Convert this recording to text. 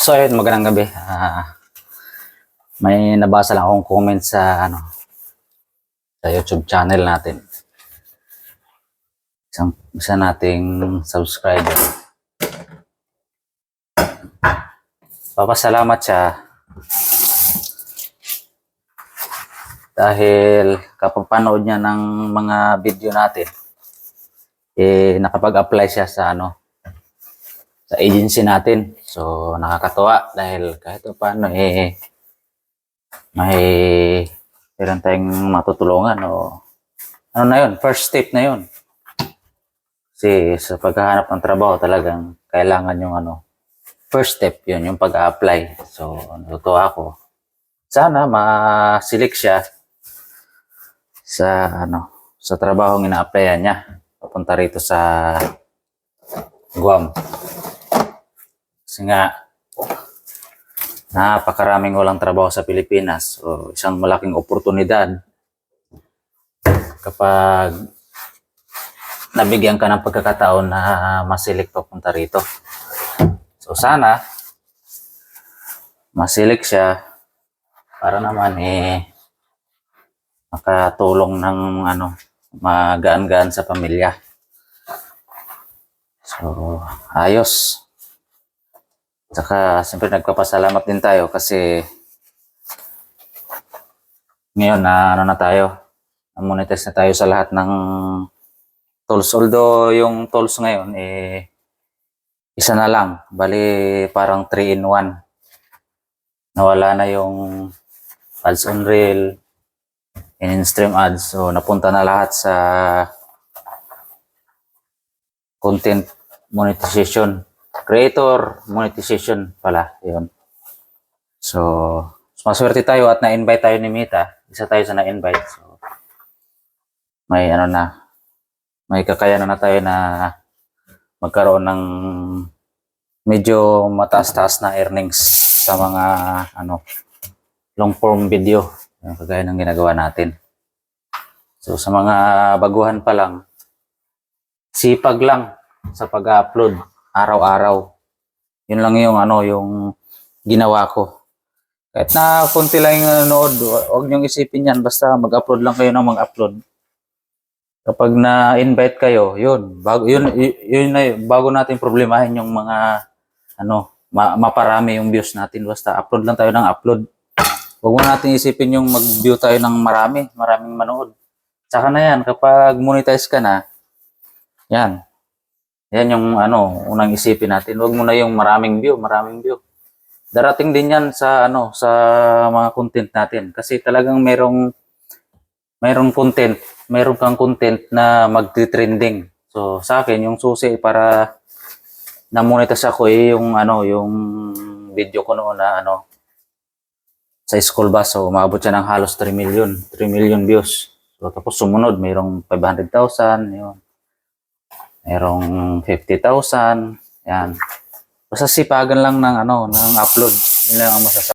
So ayun, magandang gabi. May nabasa lang akong comment sa sa YouTube channel natin. Isa nating subscriber. Papasalamat siya dahil kapag panood niya ng mga video natin, nakapag-apply siya sa sa agency natin. So nakakatuwa dahil kahit paano may meron tayong matutulungan o na yun, first step na yun. Kasi sa paghahanap ng trabaho talagang kailangan yung first step yun, yung pag-a-apply. So natutuwa ako. Sana ma-select siya sa sa trabaho ng ina-applyan niya. Papunta rito sa Guam. Kasi nga napakaraming walang trabaho sa Pilipinas. So, isang malaking oportunidad kapag nabigyan ka ng pagkakataon na ma-select papunta rito. So, sana ma-select siya para naman makatulong ng magaan-gaan sa pamilya. So, ayos. Saka, siyempre nagpapasalamat din tayo kasi ngayon na tayo, monetize na tayo sa lahat ng tools. Although yung tools ngayon isa na lang, bali parang 3-in-1. Nawala na yung ads on reel, in-stream ads. So napunta na lahat sa content monetization. Creator monetization pala, yun. So, maswerte tayo at na-invite tayo ni Mita. Isa tayo sa na-invite. So, may may kakayanan na tayo na magkaroon ng medyo mataas-taas na earnings sa mga long form video. Yung kagaya ng ginagawa natin. So, sa mga baguhan pa lang, sipag lang sa pag-upload araw-araw. Yun lang yung yung ginawa ko. Kahit na konti lang yung nanonood, huwag niyong isipin yan. Basta mag-upload lang kayo ng mag-upload. Kapag na-invite kayo, yun bago natin problemahin yung mga maparami yung views natin. Basta upload lang tayo ng upload. Huwag mo natin isipin yung mag-view tayo ng maraming manood. Saka na yan, kapag monetize ka na, yan yung unang isipin natin. Huwag mo na yung maraming view. Darating din yan sa sa mga content natin kasi talagang merong content, meron kang content na magti-trending. So sa akin yung susi para na-monetize ako yung yung video ko noon na sa school bus. So umabot siya ng halos 3 million views. So tapos sumunod mayroong 500,000, yun. Merong 50,000, yan. Basta sipagan lang ng ng upload. Yun lang ang masasabi.